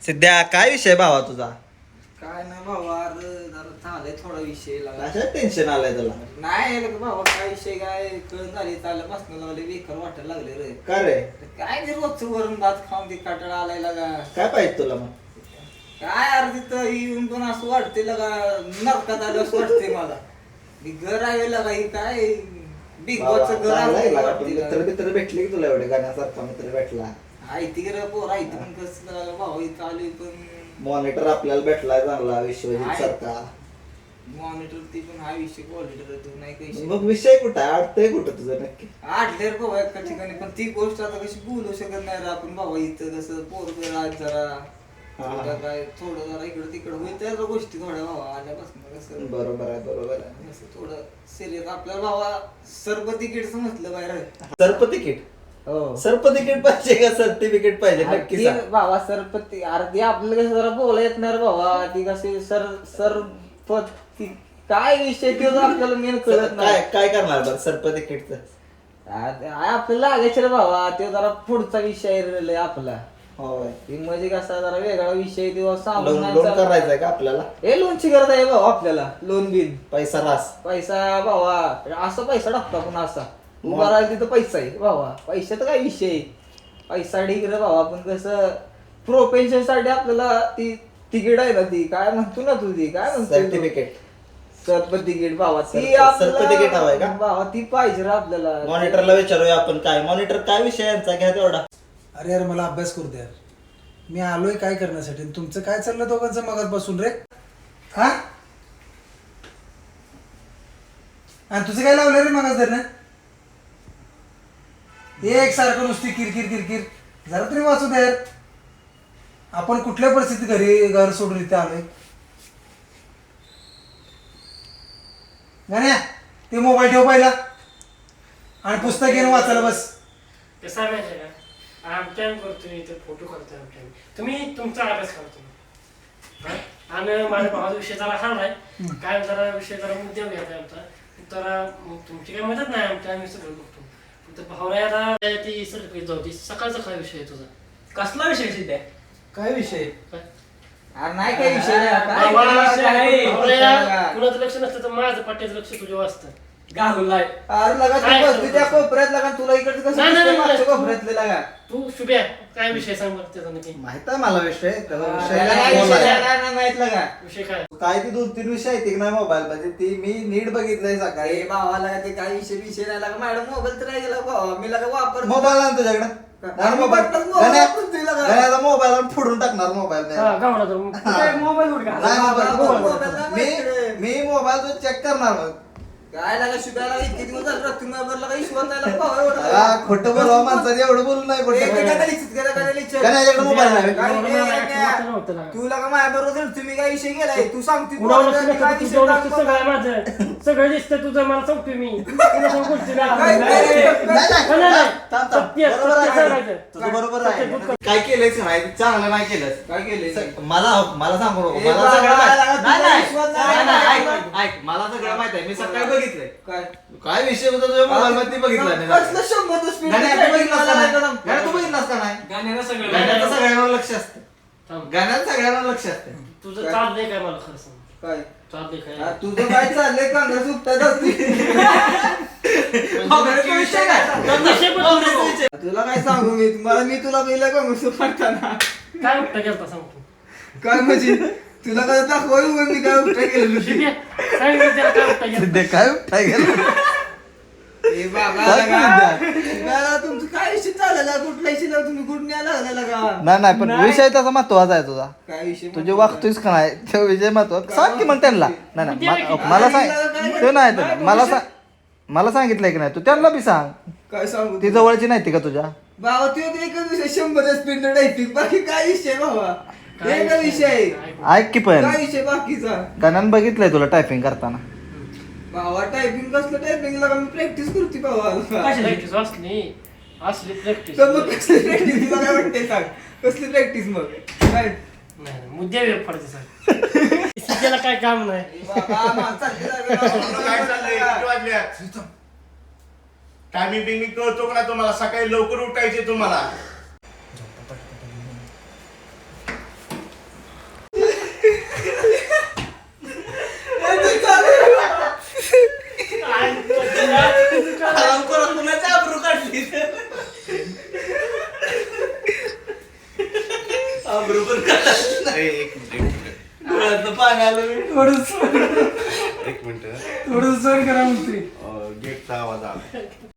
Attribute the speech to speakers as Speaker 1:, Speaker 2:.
Speaker 1: सध्या काय विषय भावा तुझा?
Speaker 2: काय नाही भावा, जरा झालंय थोडा विषय लागा.
Speaker 1: कशा टेन्शन आलंय तुला?
Speaker 2: नाही लग भावा, काय विषय काय कळ झाली, चाललं बसणं लागले, बेकार वाटायला लागले रे.
Speaker 1: का रे?
Speaker 2: काय ते रोजचं वरून भात खाऊन ते काटाळा आलाय लागा.
Speaker 1: काय पाहिजे तुला मग?
Speaker 2: काय अर्धी तिथं येऊन पण असं वाटते लगा, नरकात आलं असं वाटते मला. मी घर आहे लगा, ही काय बिग बॉसचं घर
Speaker 1: मित्र मित्र भेटले की तुला एवढे गाण्यासारखा मित्र भेटला?
Speaker 2: आयती गर पोर आयती पण कसं भाऊ इथं आली पण
Speaker 1: मॉनिटर आपल्याला भेटलाय चांगला विश्वजित सारखा.
Speaker 2: मॉनिटर ती पण हा विषय क्वालिटी तू नाही काही
Speaker 1: मग विषय कुठं आहे? अडतंय कुठं तुझं नक्की?
Speaker 2: आठले रे बाबा एका ठिकाणी, पण ती गोष्ट आता कशी बोलू शकत नाही रे आपण बाबा. इथं कसं पोरग आज जरा काय थोडं जरा इकडं तिकडं होईल त्या गोष्टी थोड्या भावा आल्यापासून कसं.
Speaker 1: बरोबर आहे, बरोबर आहे.
Speaker 2: असं थोडं सिरियस आपल्याला भावा सर्व तिकीट समजलं बाहेर.
Speaker 1: सर्प तिकीट?
Speaker 2: हो
Speaker 1: सर्प तिकीट पाहिजे का सर्टिफिकेट पाहिजे नक्की सांग.
Speaker 2: बाबा सरपती अर्धी आपल्याला कसं जरा बोला येत नाही रे बाबा. ती कशी सरपती काय विषय तो आपल्याला मेन कळत नाही.
Speaker 1: काय काय करणार बरं सर्प तिकीटचं?
Speaker 2: आपल्याला लागायचं रे बाबा, ते जरा पुढचा विषय राहिलाय आपला.
Speaker 1: होय.
Speaker 2: ती म्हणजे कसा जरा वेगळा विषय किंवा
Speaker 1: लोन करायचंय का आपल्याला?
Speaker 2: हे लोनची गरज आहे भाऊ आपल्याला. लोन बिन
Speaker 1: पैसा रास
Speaker 2: पैसा भावा, असा पैसा टाकतो आपण असा उभा राहिला तिथं पैसा आहे भावा. पैशाचा काय विषय आहे? पैसा ठीक रे भावा, पण कसं प्रोपेन्शन साठी आपल्याला ती तिकीट आहे ना, ती काय म्हणतो ना तू, ती काय म्हणतो
Speaker 1: सर्टिफिकेट?
Speaker 2: सर्प तिकीट भावा, ती
Speaker 1: सर्टिफिकेट हवंय का
Speaker 2: भावा? ती पाहिजे रे आपल्याला.
Speaker 1: मॉनिटरला विचारूया आपण. काय मॉनिटर काय विषय यांचा घ्या तेवढा.
Speaker 3: अरे यार मला अभ्यास करू द्या यार. मी आलोय काय करण्यासाठी? तुमचं काय चाललं दोघांचं मगात बसून रे? हा आणि तुझं काय लावलं रे मगाच तर ना? एक सारखं नुसती किरकिर किरकिर. जरा तरी वाचू द्या यार. आपण कुठल्या परिस्थितीत घर सोडून इथे आलोय? गाण्या ते मोबाईल ठेव पहिला आणि पुस्तक घेऊन वाचायला बस.
Speaker 4: कसं आहे माहिती आहे का, आमच्या करतोय इथे फोटो काढतोय आमच्या, तुम्ही तुमचा अभ्यास करतो आणि माझ्या भावाचा विषय जरा हार्ड आहे. काय जरा विषय जरा मुद्द्यावर घ्यायचा आमचा, तर तुमची काही मदत नाही आमच्या, आम्ही सगळं बघतो. तर भावना आता ती सर्टिफिकेट जाऊ ती सकाळचा काय विषय आहे तुझा?
Speaker 5: कसला विषय सिद्ध्या?
Speaker 3: काय विषय?
Speaker 2: अरे नाही काय विषय नाही.
Speaker 4: कुणाचं लक्ष नसतं तर माझं पाट्याचं लक्ष तुझ्या असतं.
Speaker 5: गावलाय
Speaker 2: अरे लगा तू बसली त्या कोपऱ्यात लगा, तुला इकडचं कसं
Speaker 4: नाही, नाही,
Speaker 2: दिसतंय
Speaker 4: नाही,
Speaker 2: मागच्या
Speaker 4: तू-
Speaker 2: कोपऱ्यातले लगा?
Speaker 4: तू शुभ्या काय विषय सांग बरं त्याचा नक्की.
Speaker 1: माहित आहे मला विषय. त्याचा विषय
Speaker 2: लगा
Speaker 1: काय
Speaker 2: विषय
Speaker 1: बोलायला?
Speaker 2: नाही माहित लगा.
Speaker 4: विषय काय?
Speaker 1: काय ती 2-3 विषय आहेत की नाही मोबाईल मध्ये, ती मी नीट बघितलंय सकाळी.
Speaker 2: अरे भावाला ते काय विषय नाही लागा. मॅडम मोबाईल तर नाही गेला भावा, मी लगा वापर
Speaker 1: मोबाईल आण तुझ्याकडे. मोबाईल फोडून टाकणार मोबाईल.
Speaker 4: हा गावडा तर काय मोबाईल उठ का?
Speaker 1: मी मोबाईल चेक करणार मग.
Speaker 2: काय लागा शुभ्याला इतके दिवस झाले रात्री मोबाईल लगा विश्वास नाही लागा भावा एवढा.
Speaker 1: खोटं बोलावं माणसाने, एवढं बोलू नाही खोटं. मोबाईल नाही.
Speaker 2: तू लगा माझ्या बरोबर तुम्ही काय विषय गेलाय, तू सांगते
Speaker 4: उडावं लक्ष नसतं, तुझं लक्ष सगळं आहे माझं. सगळं दिसतं तुझं, मला सांगतोय मी. तुला सांगू गोष्टी नाही.
Speaker 2: काय- काय-
Speaker 4: नाही, नाही. सत्य सांगायचं.
Speaker 1: तुझं बरोबर आहे. काय केलंयच नाही, चांगलं नाही केलंस.
Speaker 2: काय केलंय?
Speaker 1: मला सांगू नको.
Speaker 2: ए
Speaker 1: मला सगळं
Speaker 2: बाबा,
Speaker 1: माहित-
Speaker 2: तुला
Speaker 1: नाही, नाही.
Speaker 2: विश्वास
Speaker 1: नाही,
Speaker 2: नाही.
Speaker 1: नाही, ऐक, मला सगळं माहित आहे. मी सकाळी बघितलंय
Speaker 2: काय
Speaker 1: काय विषय होता तुझ्या मोबाईल मध्ये, बघितला नाही.
Speaker 2: कसलं 100 स्पीड
Speaker 1: गाण्यात तू बघितलास का नाही? गाण्यात तू बघितलास का नाही?
Speaker 5: गाण्याला सगळं
Speaker 1: गाण्याचं सगळ्यांवर लक्ष असतं.
Speaker 4: थांब.
Speaker 1: गाण्यात सगळ्यांवर लक्ष असतं.
Speaker 4: तुझं चाललंय काय मला खरं सांग.
Speaker 2: काय
Speaker 4: चाललंय
Speaker 2: हा,
Speaker 4: काय?
Speaker 2: तुझं काय चाललंय? कांग्रेस उपटा जाते.
Speaker 1: काँग्रेसचा विषय काय?
Speaker 4: विषय पण
Speaker 1: काँग्रेसचा विषय.
Speaker 2: तुला काय सांगू मी तुला पहिला काँग्रेस उपटताना
Speaker 4: काय उपटा केलता सांग तू.
Speaker 2: काय म्हणजे तुला काय दाखवाय मी काय उपटा केलं
Speaker 4: शिट्या, सांगितलं त्याला काय उपटा केलता.
Speaker 1: सध्या काय उठाय गेलं?
Speaker 2: ए बाबा
Speaker 1: काय
Speaker 2: लगा.
Speaker 1: म्हणता?
Speaker 2: शिवाला तुमचं काय विषय चालला? कुठला विषय तुम्ही कुठून आला का?
Speaker 1: नाही नाही, पण विषय त्याचा महत्वाचा आहे तुझा.
Speaker 2: काय विषय
Speaker 1: तुझे वागतोयस का नाही तो विषय महत्वाचा. सांग की मग त्यांना. नाही नाही, मला सांग. तो नाही तर मला सांगितलंय की नाही तू त्यांना बी सांग.
Speaker 2: काय सांगू
Speaker 1: ती जवळची नाही ती का तुझ्या?
Speaker 2: बाबा तू एकच विषय 100 स्पीड टायपिंग, बाकी काय विषय बाबा? एक विषय आहे.
Speaker 1: ऐक की पण
Speaker 2: काय विषय बाकीचा?
Speaker 1: गाण्यानं बघितलंय तुला टायपिंग करताना.
Speaker 2: बाबा टायपिंग कसलं टायपिंग लागा, मी प्रॅक्टिस करते बाबा.
Speaker 4: प्रॅक्टिस असली प्रॅक्टिस.
Speaker 2: तर मग कसली प्रॅक्टिस तुला काय वाटते सांग? कसली प्रॅक्टिस मग? काय
Speaker 4: नाही मुद्द्या वेळ पडते सांग. त्याला काय काम नाही.
Speaker 2: बाबा माणसाची जागा
Speaker 6: काय चाललंय? किती वाजले? टायमिंग बिमिंग कळतो का नाही तुम्हाला? सकाळी लवकर उठायचे तुम्हाला. एक मिनिट
Speaker 3: थोडं
Speaker 6: एक मिनिट
Speaker 3: थोडं सहन करा मंत्री
Speaker 6: गेटचा आवाज आला